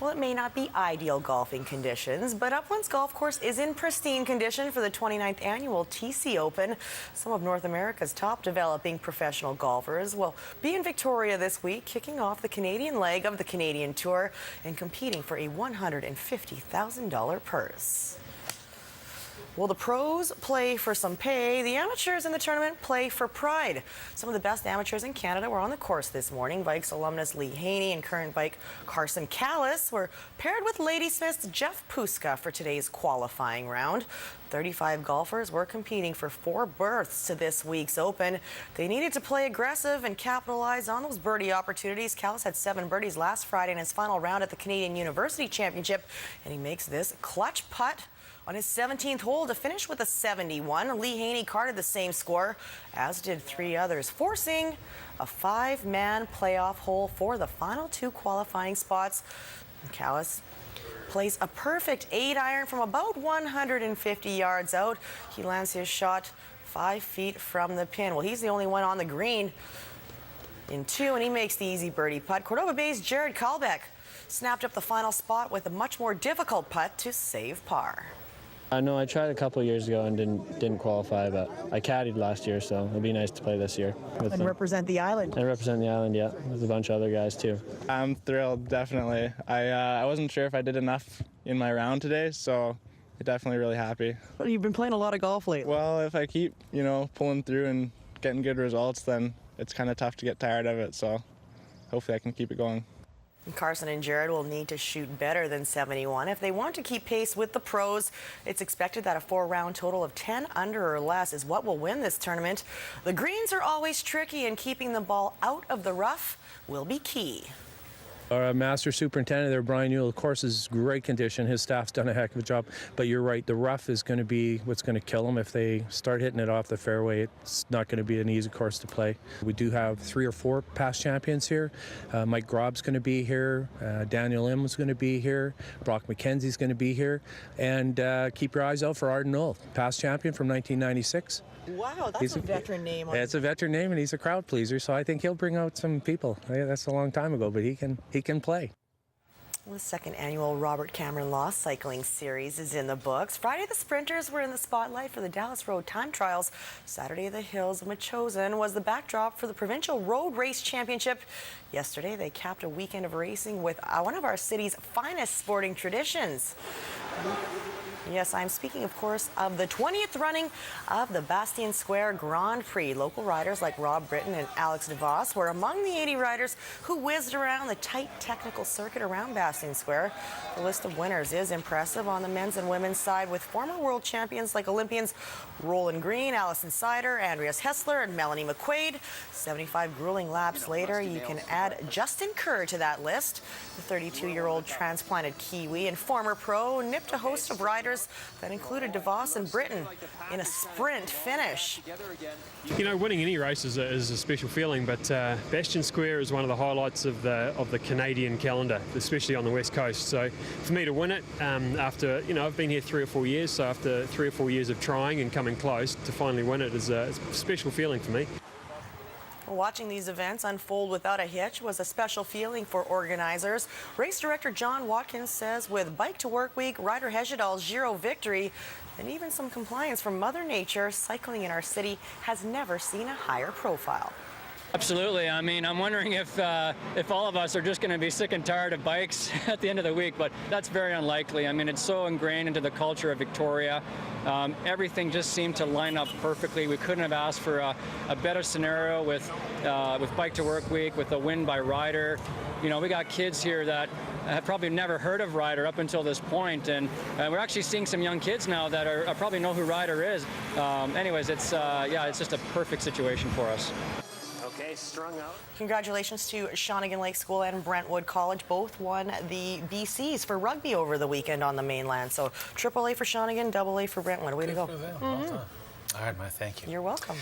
Well, it may not be ideal golfing conditions, but Uplands Golf Course is in pristine condition for the 29th annual TC Open. Some of North America's top developing professional golfers will be in Victoria this week, kicking off the Canadian leg of the Canadian Tour and competing for a $150,000 purse. Well, the pros play for some pay. The amateurs in the tournament play for pride. Some of the best amateurs in Canada were on the course this morning. Vikes alumnus Lee Haney and current Vike Carson Callis were paired with Ladysmith's Jeff Puska for today's qualifying round. 35 golfers were competing for 4 berths to this week's Open. They needed to play aggressive and capitalize on those birdie opportunities. Callis had 7 birdies last Friday in his final round at the Canadian University Championship, and he makes this clutch putt on his 17th hole to finish with a 71. Lee Haney carded the same score, as did 3 others, forcing a 5-man playoff hole for the final 2 qualifying spots. Callis plays a perfect 8-iron from about 150 yards out. He lands his shot 5 feet from the pin. Well, he's the only one on the green in 2, and he makes the easy birdie putt. Cordova Bay's Jared Kalbeck snapped up the final spot with a much more difficult putt to save par. No, I tried a couple of years ago and didn't qualify, but I caddied last year, so it'll be nice to play this year. And represent the island. And represent the island, yeah, with a bunch of other guys too. I'm thrilled, definitely. I wasn't sure if I did enough in my round today, so I'm definitely really happy. Well, you've been playing a lot of golf lately. Well, if I keep, pulling through and getting good results, then it's kind of tough to get tired of it, so hopefully I can keep it going. Carson and Jared will need to shoot better than 71 if they want to keep pace with the pros. It's expected that a 4-round total of 10 under or less is what will win this tournament. The greens are always tricky, and keeping the ball out of the rough will be key. Our master superintendent there, Brian Newell, of course, is great condition. His staff's done a heck of a job. But you're right, the rough is going to be what's going to kill them. If they start hitting it off the fairway, it's not going to be an easy course to play. We do have 3 or 4 past champions here. Mike Grob's going to be here. Daniel Im's going to be here. Brock McKenzie's going to be here. And keep your eyes out for Arden Knoll, past champion from 1996. Wow, that's a veteran name. It's a veteran name, and he's a crowd pleaser, so I think he'll bring out some people. Yeah, that's a long time ago, but he can play. The 2nd annual Robert Cameron Law Cycling Series is in the books. Friday, the sprinters were in the spotlight for the Dallas Road Time Trials. Saturday, the hills of Metchosin was the backdrop for the Provincial Road Race Championship. Yesterday, they capped a weekend of racing with one of our city's finest sporting traditions. Yes, I'm speaking, of course, of the 20th running of the Bastion Square Grand Prix. Local riders like Rob Britton and Alex DeVos were among the 80 riders who whizzed around the tight technical circuit around Bastion Square. The list of winners is impressive on the men's and women's side, with former world champions like Olympians Roland Green, Allison Sider, Andreas Hessler, and Melanie McQuaid. 75 grueling laps later, you can add Justin Kerr to that list. The 32-year-old transplanted Kiwi and former pro nipped a host of riders that included DeVos and Britton in a sprint finish. Winning any race is a special feeling, but Bastion Square is one of the highlights of the Canadian calendar, especially on the West Coast. So for me to win it after, I've been here 3 or 4 years, so after 3 or 4 years of trying and coming close, to finally win it is a special feeling for me. Watching these events unfold without a hitch was a special feeling for organizers. Race director John Watkins says with Bike to Work Week, Ryder Hesjedal's Giro victory, and even some compliance from Mother Nature, cycling in our city has never seen a higher profile. Absolutely. I mean, I'm wondering if all of us are just going to be sick and tired of bikes at the end of the week, but that's very unlikely. I mean, it's so ingrained into the culture of Victoria. Everything just seemed to line up perfectly. We couldn't have asked for a better scenario with Bike to Work Week, with a win by Ryder. We got kids here that have probably never heard of Ryder up until this point, and we're actually seeing some young kids now that are probably know who Ryder is. Anyways, it's just a perfect situation for us. Okay, strung out. Congratulations to Shawnigan Lake School and Brentwood College. Both won the BCs for rugby over the weekend on the mainland. So AAA for Shawnigan, AA for Brentwood. Way to go. Well done. All right, thank you. You're welcome.